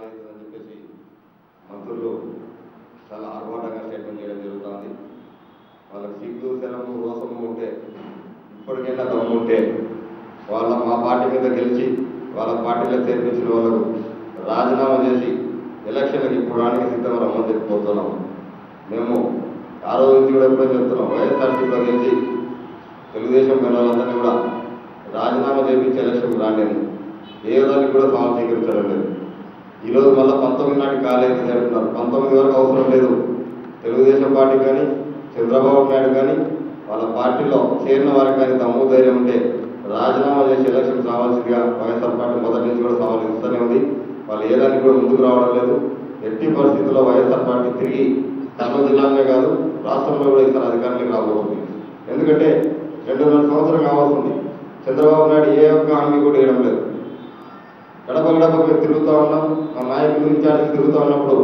అవుతుందని చెప్పేసి మంత్రులు చాలా ఆర్భాటంగా స్టేట్మెంట్ చేయడం జరుగుతుంది. వాళ్ళకి సిగ్గు శరము రోసము ఉంటే ఇప్పటికైనా దమ్ము ఉంటే వాళ్ళ మా పార్టీ మీద గెలిచి వాళ్ళ పార్టీలో చేర్పించిన వాళ్ళకు రాజీనామా చేసి ఎలక్షన్లకు ఇప్పుడు రానికి సిద్ధం రమ్మని చెప్పిపోతున్నాం. మేము ఆ రోజు నుంచి కూడా ఎప్పుడో చెప్తున్నాం, వైఎస్ఆర్సీలో గెలిచి తెలుగుదేశం పిల్లలందరినీ కూడా రాజీనామా చేపించి ఎలక్షన్కి రాండి ఏ దానికి కూడా సవాల్ స్వీకరించడం లేదు. ఈరోజు మళ్ళీ 19 నాటి కాలేజీ జరుగుతున్నారు. 19 వరకు అవసరం లేదు. తెలుగుదేశం పార్టీ కానీ చంద్రబాబు నాయుడు కానీ వాళ్ళ పార్టీలో చేరిన వారికి కానీ దమ్ము ధైర్యం ఉంటే రాజీనామా చేసి ఎలక్షన్ రావాల్సిందిగా వైఎస్ఆర్ పార్టీ మొదటి నుంచి కూడా సవాల్ ఇస్తూనే ఉంది. వాళ్ళు ఏ దానికి కూడా ముందుకు రావడం లేదు. ఎట్టి పరిస్థితుల్లో వైఎస్ఆర్ పార్టీ తిరిగి కర్నూలు జిల్లానే కాదు రాష్ట్రంలో కూడా ఈసారి అధికారులకు రాబోతుంది. ఎందుకంటే 2.5 సంవత్సరం కావాల్సింది. చంద్రబాబు నాయుడు ఏ ఒక్క హామీ కూడా వేయడం లేదు. గడప గడప మేము తిరుగుతూ ఉన్నాం. మా నాయకులు ఇన్ఛార్జీలు తిరుగుతూ ఉన్నప్పుడు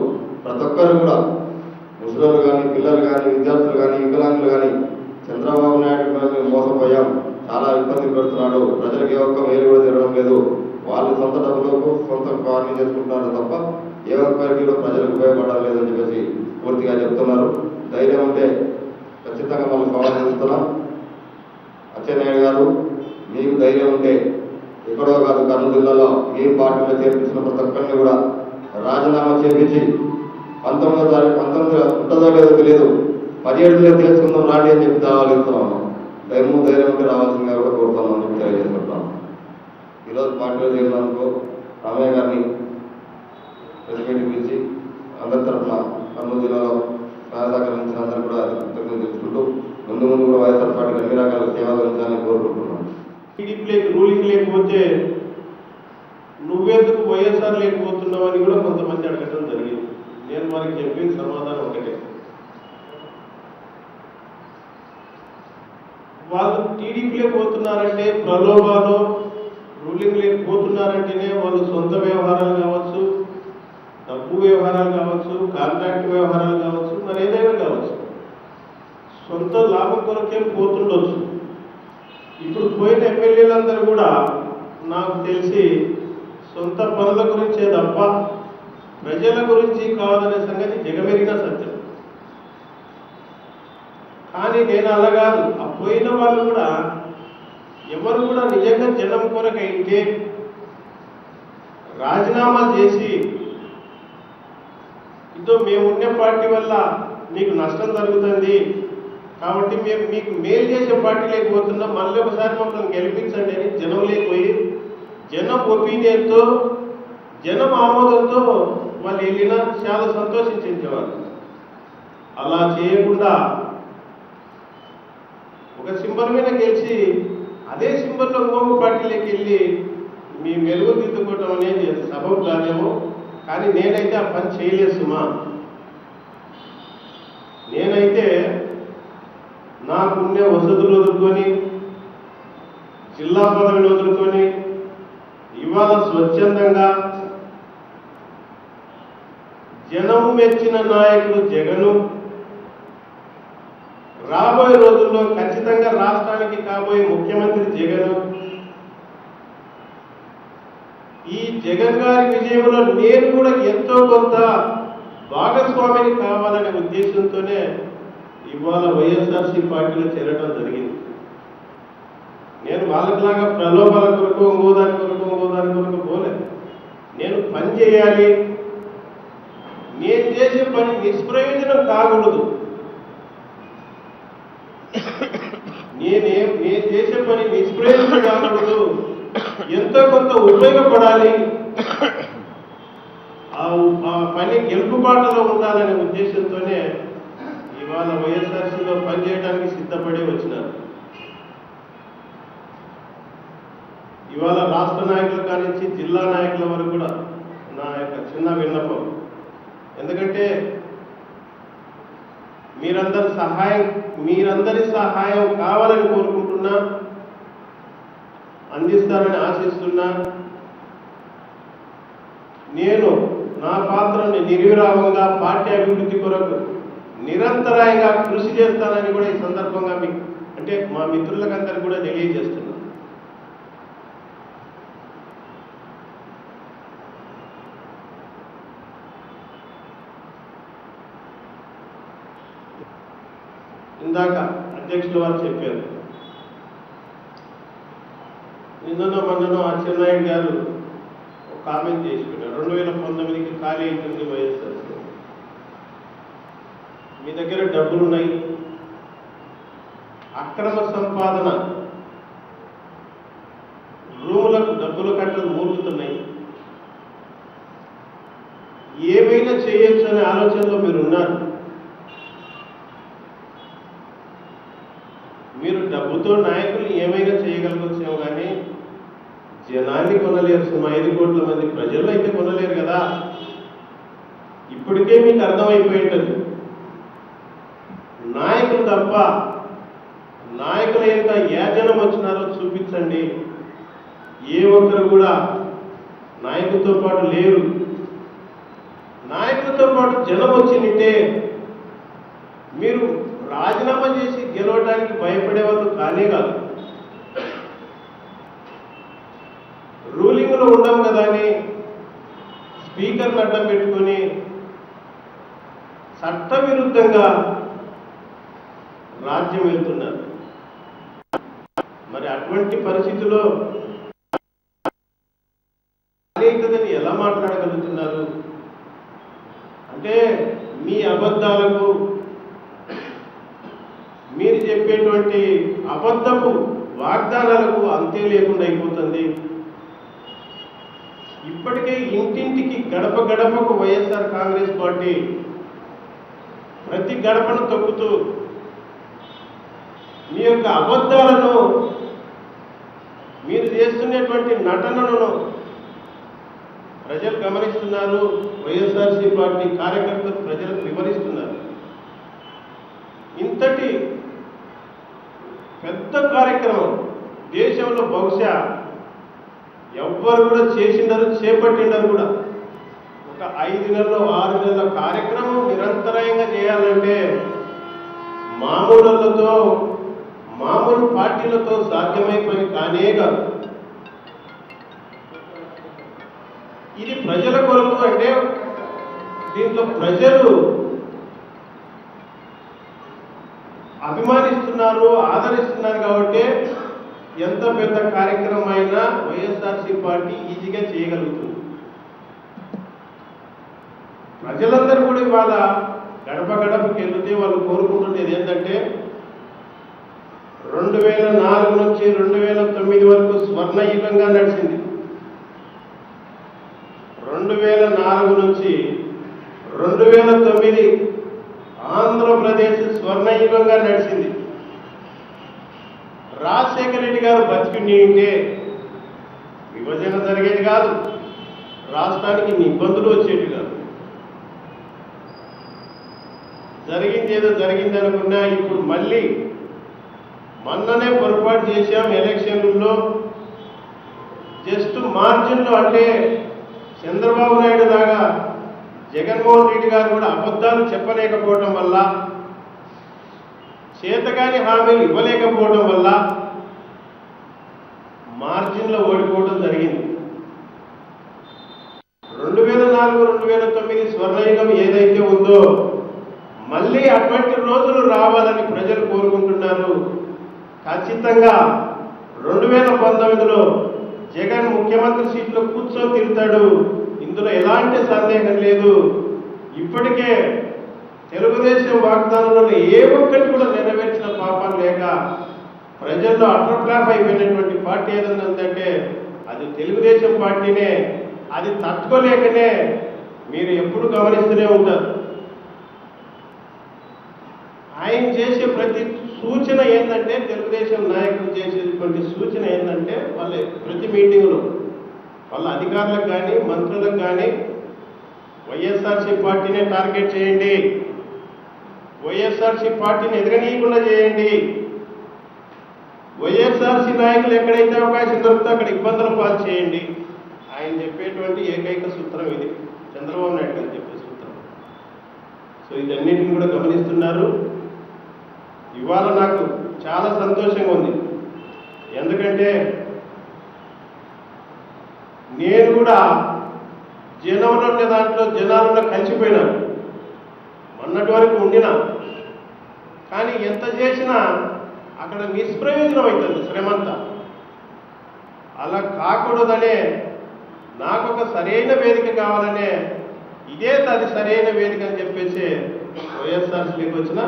ప్రతి ఒక్కరు కూడా ముసలిలు కానీ పిల్లలు కానీ విద్యార్థులు కానీ వికలాంగులు కానీ చంద్రబాబు నాయుడు మేము మోసపోయాం, చాలా ఇబ్బంది పెడుతున్నాడు, ప్రజలకు ఏ ఒక్క మేలు కూడా జరగడం లేదు, వాళ్ళు సొంత డబ్బులకు సొంత కార్లు చేసుకుంటున్నారు తప్ప ఏ ఒక్కరికి కూడా ప్రజలకు ఉపయోగపడడం లేదని చెప్పేసి పూర్తిగా చెప్తున్నారు. ధైర్యం ఉంటే ఖచ్చితంగా మనం సవాల్ చేస్తున్నాం. అచ్చెన్నాయుడు గారు, మీకు ధైర్యం ఉంటే ఎక్కడో కాదు కర్నూలు జిల్లాలో ఏ పార్టీలో చేర్పించిన ప్రతి ఒక్కరిని కూడా రాజీనామా చేపించి 19వ తారీఖు ఉంటుందో లేదో తెలియదు 17 తెలుసుకుందాం రాండి అని చెప్పి దావాలు ఇస్తున్నాము. ధైర్యం ఉంటే రావాల్సిందిగా కూడా కోరుతామని చెప్పి తెలియజేసుకుంటున్నాం. ఈరోజు పార్టీలో చేరినందుకు రామయ్య గారిని ప్రెస్ మీట్ పిలిచి అందరి తరఫున కర్నూలు జిల్లాలో సహకరించిన అందరూ కూడా కృతజ్ఞతలు తెలుసుకుంటూ ముందు కూడా వైఎస్ఆర్ పార్టీకి అన్ని రకాల సేవలు అందించాలని కోరుకుంటున్నాం. టీడీపీ రూలింగ్ లేకపోతే నువ్వెందుకు వైఎస్ఆర్ లేకపోతున్నావు అని కూడా కొంతమంది అడగటం జరిగింది. నేను వారికి చెప్పిన సమాధానం ఒకటే, వాళ్ళు టీడీపీలో పోతున్నారంటే ప్రలోభాలు, రూలింగ్ లేకపోతున్నారంటేనే వాళ్ళు సొంత వ్యవహారాలు కావచ్చు, డబ్బు వ్యవహారాలు కావచ్చు, కాంట్రాక్ట్ వ్యవహారాలు కావచ్చు, మరి ఏదైనా కావచ్చు, సొంత లాభం కొరకే పోతుండొచ్చు. ఇప్పుడు పోయిన ఎమ్మెల్యేలందరూ కూడా నాకు తెలిసి సొంత పనుల గురించే తప్ప ప్రజల గురించి కాదనే సంగతి జగమెరిగిన సత్యం. కానీ నేను అలా కాదు, ఆ పోయిన వాళ్ళు కూడా ఎవరు కూడా నిజంగా జనం కొరకైతే రాజీనామా చేసి ఇదో మేమున్న పార్టీ వల్ల మీకు నష్టం జరుగుతుంది కాబట్టి మేము మీకు మేలు చేసే పార్టీ లేకపోతున్నాం, మళ్ళీ ఒకసారి మమ్మల్ని గెలిపించండి అని జనం లేకపోయి జనం ఒపీనియన్తో జనం ఆమోదంతో వాళ్ళు వెళ్ళినా చాలా సంతోషించేవారు. అలా చేయకుండా ఒక సింబల్ మీద గెలిచి అదే సింబల్లో ఇంకొక పార్టీలోకి వెళ్ళి మీ మెరుగు దిద్దుకోవటం అనేది సబబు కాదేమో. కానీ నేనైతే ఆ పని చేయలేదు సుమా. నేనైతే నాకున్నే వసతులు వదులుకొని జిల్లా పదవిని వదులుకొని ఇవాళ స్వచ్ఛందంగా జనం మెచ్చిన నాయకుడు జగను రాబోయే రోజుల్లో ఖచ్చితంగా రాష్ట్రానికి కాబోయే ముఖ్యమంత్రి జగను, ఈ జగన్ గారి విజయంలో నేను కూడా ఎంతో కొంత భాగస్వామిని కావాలనే ఉద్దేశంతోనే ఇవాళ వైఎస్ఆర్సీ పార్టీలో చేరడం జరిగింది. నేను వాళ్ళకిలాగా ప్రలోభాల కొరకు ఇంకోదాని కొరకు పోలేదు. నేను పని చేయాలి, నేను చేసే పని నిష్ప్రయోజనం కాకూడదు, నేను చేసే పని నిష్ప్రయోజనం కాకూడదు, ఎంతో కొంత ఉపయోగపడాలి, ఆ పని గెలుపుబాటులో ఉండాలనే ఉద్దేశంతోనే ఇవాళ వైఎస్ఆర్సీలో పనిచేయడానికి సిద్ధపడి వచ్చినారు. ఇవాళ రాష్ట్ర నాయకుల కానించి జిల్లా నాయకుల వరకు కూడా నా యొక్క చిన్న విన్నపం, ఎందుకంటే మీరందరి సహాయం కావాలని కోరుకుంటున్నా, అందిస్తారని ఆశిస్తున్నా. నేను నా పాత్రని నిర్విరామంగా పార్టీ అభివృద్ధి కొరకు నిరంతరాయంగా కృషి చేస్తానని కూడా ఈ సందర్భంగా మీకు అంటే మా మిత్రులకందరూ కూడా తెలియజేస్తున్నాను. ఇందాక అధ్యక్షుల వారు చెప్పారు. నిన్ననో మొన్ననో అచ్చెన్నాయుడు గారు ఒక కామెంట్ చేసుకున్నారు. 2019కి ఖాళీ అవుతుంది వైఎస్ఆర్. మీ దగ్గర డబ్బులున్నాయి, అక్రమ సంపాదన, రూములకు డబ్బులు కట్టలు మూలుగుతున్నాయి, ఏమైనా చేయొచ్చు అనే ఆలోచనలో మీరున్నారు. మీరు డబ్బుతో నాయకులు ఏమైనా చేయగలగొచ్చాము, కానీ జనాన్ని కొనలేరు. 5 కోట్ల మంది ప్రజలు అయితే కొనలేరు కదా. ఇప్పటికే మీకు అర్థమైపోయి ఉంటుంది. నాయకులు తప్ప నాయకుల యొక్క ఏ జనం వచ్చినారో చూపించండి. ఏ ఒక్కరు కూడా నాయకులతో పాటు లేరు. నాయకులతో పాటు జనం వచ్చిందంటే మీరు రాజీనామా చేసి గెలవడానికి భయపడే వాళ్ళు కానే కాదు. రూలింగ్లో ఉండం కదా అని స్పీకర్ని అడ్డం పెట్టుకొని చట్టవిరుద్ధంగా రాజ్యం వెళ్తున్నారు. మరి అటువంటి పరిస్థితుల్లో అవుతుందని ఎలా మాట్లాడగలుగుతున్నారు? అంటే మీ అబద్ధాలకు, మీరు చెప్పేటువంటి అబద్ధపు వాగ్దానాలకు అంతే లేకుండా అయిపోతుంది. ఇప్పటికే ఇంటింటికి గడప గడపకు వైఎస్ఆర్ కాంగ్రెస్ పార్టీ ప్రతి గడపను తొక్కుతూ మీ యొక్క అబద్ధాలను, మీరు చేస్తున్నటువంటి నటనలను ప్రజలు గమనిస్తున్నారు. వైఎస్ఆర్సీ పార్టీ కార్యకర్తలు ప్రజలకు వివరిస్తున్నారు. ఇంతటి పెద్ద కార్యక్రమం దేశంలో బహుశా ఎవ్వరు కూడా చేసిండరు, చేపట్టిండరు కూడా. ఒక 5 నెలలు 6 నెలల కార్యక్రమం నిరంతరాయంగా చేయాలంటే మామూలులతో, మామూలు పార్టీలతో సాధ్యమైపోయి కానే కాదు. ఇది ప్రజల కొరకు. అంటే దీంట్లో ప్రజలు అభిమానిస్తున్నారు, ఆదరిస్తున్నారు. కాబట్టి ఎంత పెద్ద కార్యక్రమం అయినా వైఎస్ఆర్సీ పార్టీ ఈజీగా చేయగలుగుతుంది. ప్రజలందరూ కూడా ఇవాళ గడప గడపకి వెళితే వాళ్ళు కోరుకుంటున్నది ఏంటంటే 2004 నుంచి 2009 వరకు స్వర్ణయుగంగా నడిచింది. 2004 నుంచి 2009 ఆంధ్రప్రదేశ్ స్వర్ణయుగంగా నడిచింది. రాజశేఖర రెడ్డి గారు బతికిండి ఉంటే విభజన జరిగేది కాదు, రాష్ట్రానికి ఇన్ని ఇబ్బందులు వచ్చేవి కాదు. జరిగింది ఏదో జరిగింది అనుకున్నా. ఇప్పుడు మళ్ళీ మొన్ననే పొరపాటు చేశాం ఎలక్షన్లలో. జస్ట్ మార్జిన్లో, అంటే చంద్రబాబు నాయుడు లాగా జగన్మోహన్ రెడ్డి గారు కూడా అబద్ధాలు చెప్పలేకపోవడం వల్ల, చేతగాని హామీలు ఇవ్వలేకపోవడం వల్ల మార్జిన్లో ఓడిపోవడం జరిగింది. 2004-2009 స్వర్ణయుగం ఏదైతే ఉందో మళ్ళీ అటువంటి రోజులు రావాలని ప్రజలు కోరుకుంటున్నారు. ఖచ్చితంగా 2019లో జగన్ ముఖ్యమంత్రి సీట్లో కూర్చొని తిరుగుతాడు. ఇందులో ఎలాంటి సందేహం లేదు. ఇప్పటికే తెలుగుదేశం వాగ్దానాలను ఏ ఒక్కటి కూడా నెరవేర్చిన పాపం లేక ప్రజల్లో అట్రఫ్లాప్ అయిపోయినటువంటి పార్టీ ఏదైనా ఉందంటే అది తెలుగుదేశం పార్టీనే. అది తట్టుకోలేకనే మీరు ఎప్పుడు గమనిస్తూనే ఉంటారు. ఆయన చేసే ప్రతి సూచన ఏంటంటే, తెలుగుదేశం నాయకులు చేసేటువంటి సూచన ఏంటంటే, వాళ్ళ ప్రతి మీటింగ్లో వాళ్ళ అధికారులకు కానీ మంత్రులకు కానీ వైఎస్ఆర్సీ పార్టీనే టార్గెట్ చేయండి, వైఎస్ఆర్సీ పార్టీని ఎదగనీయకుండా చేయండి, వైఎస్ఆర్సీ నాయకులు ఎక్కడైతే అవకాశం దొరుకుతుందో అక్కడ ఇబ్బందుల పాలు చేయండి. ఆయన చెప్పేటువంటి ఏకైక సూత్రం ఇది, చంద్రబాబు నాయుడు గారు చెప్పే సూత్రం. సో ఇదన్నింటిని కూడా గమనిస్తున్నారు. ఇవాళ నాకు చాలా సంతోషంగా ఉంది. ఎందుకంటే నేను కూడా జనంలో ఉండే దాంట్లో జనాలలో కలిసిపోయినాను. మొన్నటి వరకు ఉండినా కానీ ఎంత చేసినా అక్కడ నిష్ప్రయోజనం అవుతుంది శ్రమంతా. అలా కాకూడదనే నాకు ఒక సరైన వేదిక కావాలనే ఇదే అది సరైన వేదిక అని చెప్పేసి వైఎస్ఆర్సీకి వచ్చిన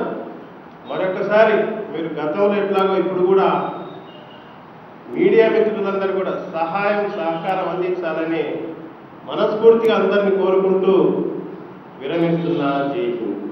మరొకసారి మీరు గతంలో ఎట్లాగో ఇప్పుడు కూడా మీడియా మిత్రులందరూ కూడా సహాయం సహకారం అందించాలని మనస్ఫూర్తిగా అందరినీ కోరుకుంటూ విరమిస్తున్నా. జై హింద్.